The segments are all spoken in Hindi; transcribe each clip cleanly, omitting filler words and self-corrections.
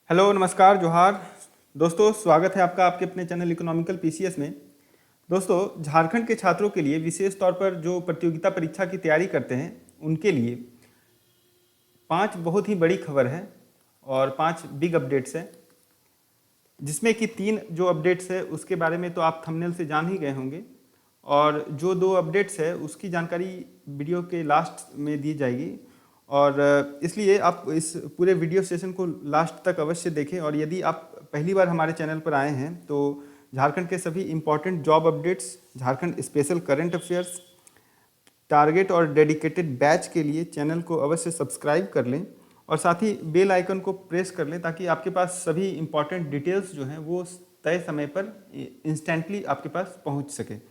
हेलो नमस्कार जोहार दोस्तों, स्वागत है आपका आपके अपने चैनल इकोनॉमिकल पीसीएस में। दोस्तों, झारखंड के छात्रों के लिए विशेष तौर पर जो प्रतियोगिता परीक्षा की तैयारी करते हैं उनके लिए 5 बहुत ही बड़ी खबर है और 5 बिग अपडेट्स हैं, जिसमें कि 3 जो अपडेट्स है उसके बारे में तो आप थंबनेल से जान ही गए होंगे, और जो 2 अपडेट्स है उसकी जानकारी वीडियो के लास्ट में दी जाएगी। और इसलिए आप इस पूरे वीडियो सेशन को लास्ट तक अवश्य देखें। और यदि आप पहली बार हमारे चैनल पर आए हैं तो झारखंड के सभी important job updates, Jharkhand special current affairs, target और डेडिकेटेड बैच के लिए चैनल को अवश्य सब्सक्राइब कर लें और साथ ही बेल आइकन को प्रेस कर लें, ताकि आपके पास सभी इम्पॉर्टेंट डिटेल्स जो हैं वो तय समय पर इंस्टेंटली आपके पास पहुंच सके।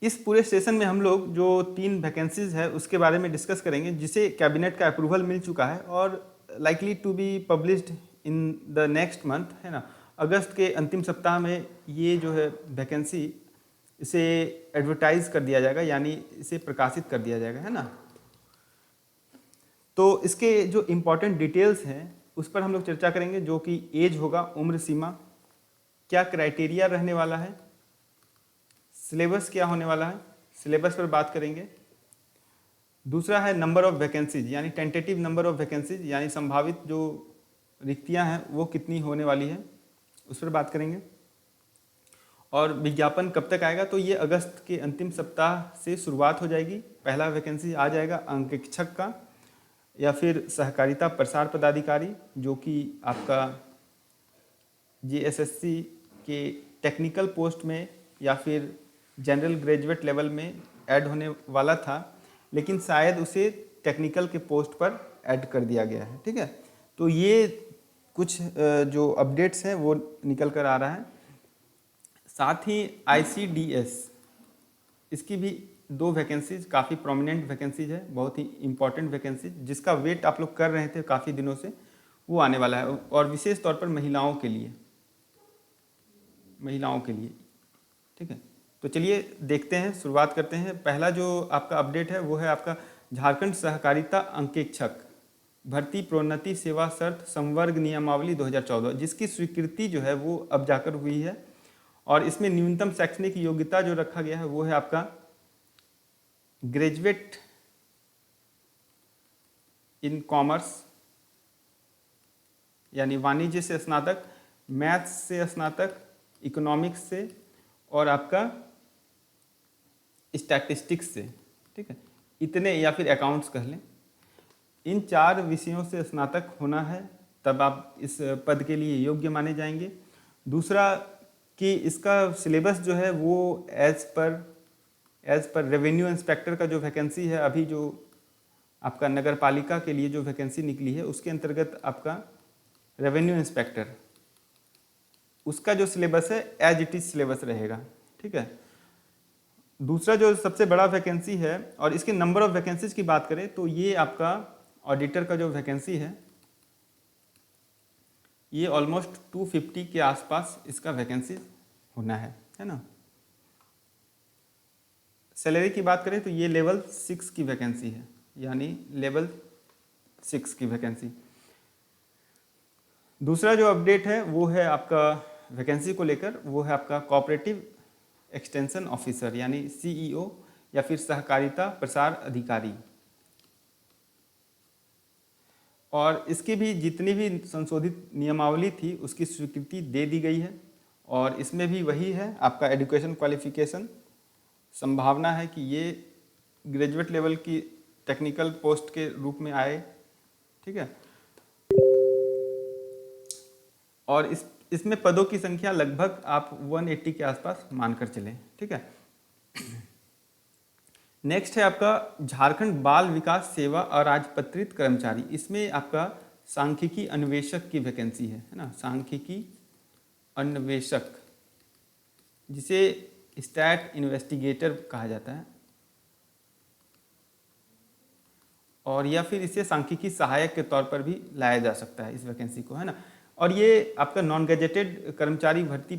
इस पूरे सेशन में हम लोग जो 3 वैकेंसीज है उसके बारे में डिस्कस करेंगे, जिसे कैबिनेट का अप्रूवल मिल चुका है और likely to be published in the next month, है ना। अगस्त के अंतिम सप्ताह में ये जो है वैकेंसी, इसे एडवर्टाइज कर दिया जाएगा, यानी इसे प्रकाशित कर दिया जाएगा, है ना। तो इसके जो इम्पोर्टेंट डिटेल्स हैं उस पर हम लोग चर्चा करेंगे, जो कि एज होगा, उम्र सीमा, क्या क्राइटेरिया रहने वाला है, सिलेबस क्या होने वाला है, सिलेबस पर बात करेंगे। दूसरा है नंबर ऑफ वैकेंसीज, यानी टेंटेटिव नंबर ऑफ वैकेंसीज, यानी संभावित जो रिक्तियां हैं वो कितनी होने वाली है, उस पर बात करेंगे। और विज्ञापन कब तक आएगा, तो ये अगस्त के अंतिम सप्ताह से शुरुआत हो जाएगी। पहला वैकेंसी आ जाएगा अंकेक्षक का या फिर सहकारिता प्रसार पदाधिकारी, जो कि आपका जीएसएससी के टेक्निकल पोस्ट में या फिर जनरल ग्रेजुएट लेवल में ऐड होने वाला था, लेकिन शायद उसे टेक्निकल के पोस्ट पर ऐड कर दिया गया है। ठीक है, तो ये कुछ जो अपडेट्स हैं वो निकल कर आ रहा है। साथ ही ICDS, इसकी भी 2 वैकेंसीज, काफ़ी प्रोमिनेंट वैकेंसीज है, बहुत ही इंपॉर्टेंट वैकेंसीज, जिसका वेट आप लोग कर रहे थे काफ़ी दिनों से, वो आने वाला है, और विशेष तौर पर महिलाओं के लिए। ठीक है, तो चलिए देखते हैं, शुरुआत करते हैं। पहला जो आपका अपडेट है वो है आपका झारखंड सहकारिता अंकेक्षक भर्ती प्रोन्नति सेवा शर्त संवर्ग नियमावली 2014, जिसकी स्वीकृति जो है वो अब जाकर हुई है। और इसमें न्यूनतम शैक्षणिक योग्यता जो रखा गया है वो है आपका ग्रेजुएट इन कॉमर्स, यानी वाणिज्य से स्नातक, मैथ्स से स्नातक, इकोनॉमिक्स से, और आपका स्टैटिस्टिक्स से। ठीक है, इतने, या फिर अकाउंट्स कह लें, इन 4 विषयों से स्नातक होना है, तब आप इस पद के लिए योग्य माने जाएंगे। दूसरा कि इसका सिलेबस जो है वो एज पर रेवेन्यू इंस्पेक्टर का जो वैकेंसी है, अभी जो आपका नगर पालिका के लिए जो वैकेंसी निकली है उसके अंतर्गत आपका रेवेन्यू इंस्पेक्टर, उसका जो सिलेबस है एज इट इज सिलेबस रहेगा। ठीक है, दूसरा जो सबसे बड़ा वैकेंसी है, और इसके नंबर ऑफ वैकेंसीज की बात करें तो ये आपका ऑडिटर का जो वैकेंसी है ये ऑलमोस्ट 250 के आसपास इसका वैकेंसी होना है ना। सैलरी की बात करें तो ये लेवल 6 की वैकेंसी है, यानी लेवल 6 की वैकेंसी। दूसरा जो अपडेट है वो है आपका वैकेंसी को लेकर, वो है आपका कोऑपरेटिव एक्सटेंशन ऑफिसर, यानी CEO, या फिर सहकारिता प्रसार अधिकारी। और इसकी भी जितनी भी संशोधित नियमावली थी उसकी स्वीकृति दे दी गई है, और इसमें भी वही है आपका एजुकेशन क्वालिफिकेशन। संभावना है कि ये ग्रेजुएट लेवल की टेक्निकल पोस्ट के रूप में आए। ठीक है, और इसमें पदों की संख्या लगभग आप 180 के आसपास मानकर चलें। ठीक है, नेक्स्ट है आपका झारखंड बाल विकास सेवा अराजपत्रित कर्मचारी। इसमें आपका सांख्यिकी अन्वेषक की वैकेंसी है ना, सांख्यिकी अन्वेषक, जिसे स्टैट इन्वेस्टिगेटर कहा जाता है, और या फिर इसे सांख्यिकी सहायक के तौर पर भी लाया जा सकता है इस वैकेंसी को, है ना। और ये आपका नॉन गैजेटेड कर्मचारी भर्ती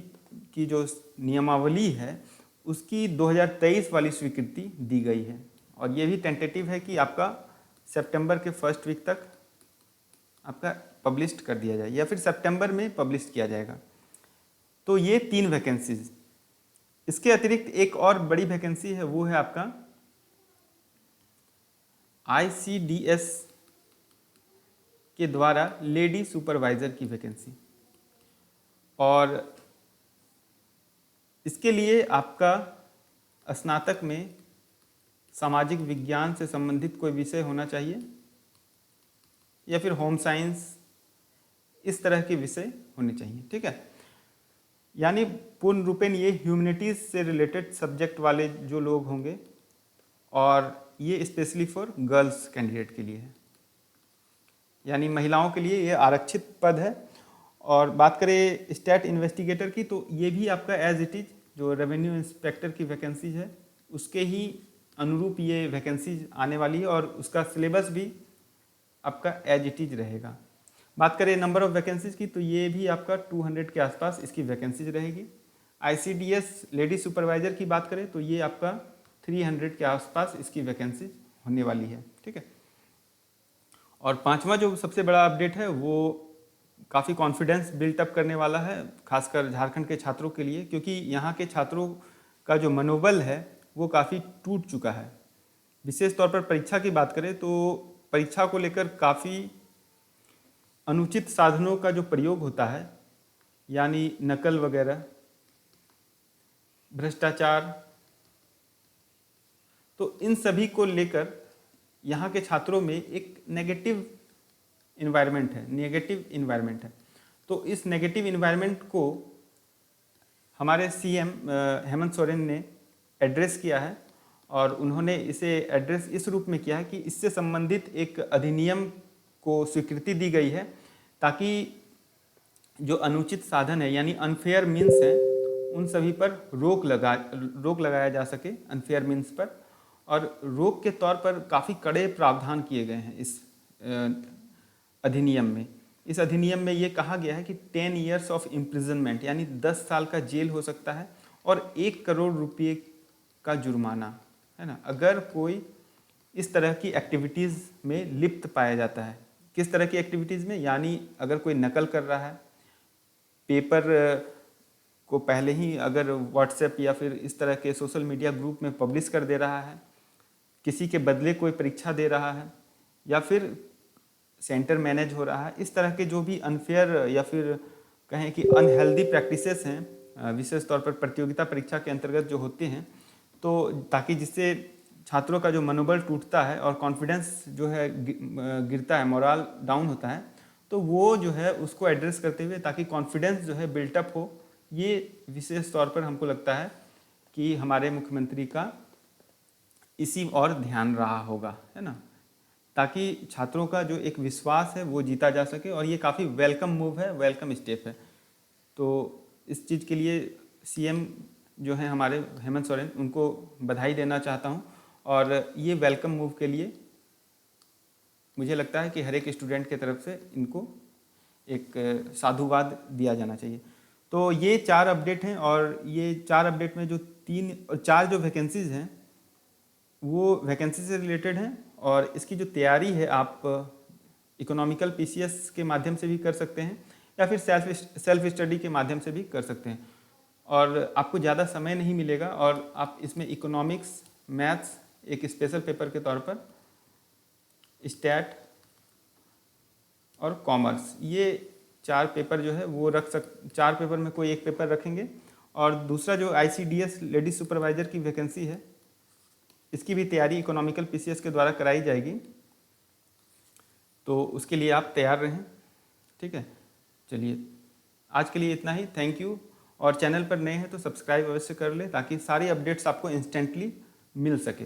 की जो नियमावली है उसकी 2023 वाली स्वीकृति दी गई है, और ये भी टेंटेटिव है कि आपका सितंबर के फर्स्ट वीक तक आपका पब्लिश कर दिया जाए या फिर सितंबर में पब्लिश किया जाएगा। तो ये 3 वैकेंसीज। इसके अतिरिक्त एक और बड़ी वैकेंसी है, वो है आपका ICDS के द्वारा लेडी सुपरवाइज़र की वैकेंसी। और इसके लिए आपका स्नातक में सामाजिक विज्ञान से संबंधित कोई विषय होना चाहिए या फिर होम साइंस, इस तरह के विषय होने चाहिए। ठीक है, यानी पूर्ण रूपेण ये ह्यूमैनिटीज़ से रिलेटेड सब्जेक्ट वाले जो लोग होंगे, और ये स्पेशली फॉर गर्ल्स कैंडिडेट के लिए है, यानी महिलाओं के लिए ये आरक्षित पद है। और बात करें स्टेट इन्वेस्टिगेटर की, तो ये भी आपका एज इट इज़ जो रेवेन्यू इंस्पेक्टर की वैकेंसी है उसके ही अनुरूप ये वैकेंसी आने वाली है, और उसका सिलेबस भी आपका एज इट इज रहेगा। बात करें नंबर ऑफ वैकेंसीज की, तो ये भी आपका 200 के आसपास इसकी वैकेंसीज रहेगी। ICDS लेडी सुपरवाइज़र की बात करें तो ये आपका 300 के आसपास इसकी वैकेंसीज होने वाली है। ठीक है, और 5वां जो सबसे बड़ा अपडेट है वो काफ़ी कॉन्फिडेंस बिल्टअप करने वाला है, खासकर झारखंड के छात्रों के लिए, क्योंकि यहाँ के छात्रों का जो मनोबल है वो काफ़ी टूट चुका है। विशेष तौर पर परीक्षा की बात करें तो परीक्षा को लेकर काफ़ी अनुचित साधनों का जो प्रयोग होता है, यानी नकल वगैरह, भ्रष्टाचार, तो इन सभी को लेकर यहाँ के छात्रों में एक नेगेटिव इन्वायरमेंट है। तो इस नेगेटिव इन्वायरमेंट को हमारे CM हेमंत सोरेन ने एड्रेस किया है, और उन्होंने इसे एड्रेस इस रूप में किया है कि इससे संबंधित एक अधिनियम को स्वीकृति दी गई है, ताकि जो अनुचित साधन है यानी अनफेयर मीन्स है उन सभी पर रोक लगाया जा सके, अनफेयर मीन्स पर। और रोक के तौर पर काफ़ी कड़े प्रावधान किए गए हैं इस अधिनियम में। इस अधिनियम में ये कहा गया है कि 10 ईयर्स ऑफ इम्प्रिजनमेंट यानी 10 साल का जेल हो सकता है, और 1 करोड़ रुपये का जुर्माना, है ना, अगर कोई इस तरह की एक्टिविटीज़ में लिप्त पाया जाता है। किस तरह की एक्टिविटीज़ में, यानी अगर कोई नकल कर रहा है, पेपर को पहले ही अगर व्हाट्सएप या फिर इस तरह के सोशल मीडिया ग्रुप में पब्लिश कर दे रहा है, किसी के बदले कोई परीक्षा दे रहा है, या फिर सेंटर मैनेज हो रहा है, इस तरह के जो भी अनफेयर या फिर कहें कि अनहेल्दी प्रैक्टिसेस हैं विशेष तौर पर प्रतियोगिता परीक्षा के अंतर्गत जो होते हैं, तो ताकि जिससे छात्रों का जो मनोबल टूटता है और कॉन्फिडेंस जो है गिरता है, मोरल डाउन होता है, तो वो जो है उसको एड्रेस करते हुए ताकि कॉन्फिडेंस जो है बिल्टअप हो, ये विशेष तौर पर हमको लगता है कि हमारे मुख्यमंत्री का इसी और ध्यान रहा होगा, है ना, ताकि छात्रों का जो एक विश्वास है वो जीता जा सके। और ये काफ़ी वेलकम मूव है, वेलकम स्टेप है। तो इस चीज़ के लिए CM जो हैं हमारे हेमंत सोरेन, उनको बधाई देना चाहता हूँ। और ये वेलकम मूव के लिए मुझे लगता है कि हर एक स्टूडेंट के तरफ से इनको एक साधुवाद दिया जाना चाहिए। तो ये 4 अपडेट हैं, और ये 4 अपडेट में जो 3 और 4 जो वैकेंसीज़ हैं वो वैकेंसी से रिलेटेड हैं, और इसकी जो तैयारी है आप इकोनॉमिकल PCS के माध्यम से भी कर सकते हैं, या फिर सेल्फ स्टडी के माध्यम से भी कर सकते हैं। और आपको ज़्यादा समय नहीं मिलेगा, और आप इसमें इकोनॉमिक्स, मैथ्स एक स्पेशल पेपर के तौर पर, स्टैट और कॉमर्स, ये 4 पेपर जो है वो 4 पेपर में कोई एक पेपर रखेंगे। और दूसरा जो ICDS लेडी सुपरवाइज़र की वैकेंसी है, इसकी भी तैयारी इकोनॉमिकल PCS के द्वारा कराई जाएगी, तो उसके लिए आप तैयार रहें। ठीक है, चलिए आज के लिए इतना ही, थैंक यू। और चैनल पर नए हैं तो सब्सक्राइब अवश्य कर लें, ताकि सारी अपडेट्स आपको इंस्टेंटली मिल सके।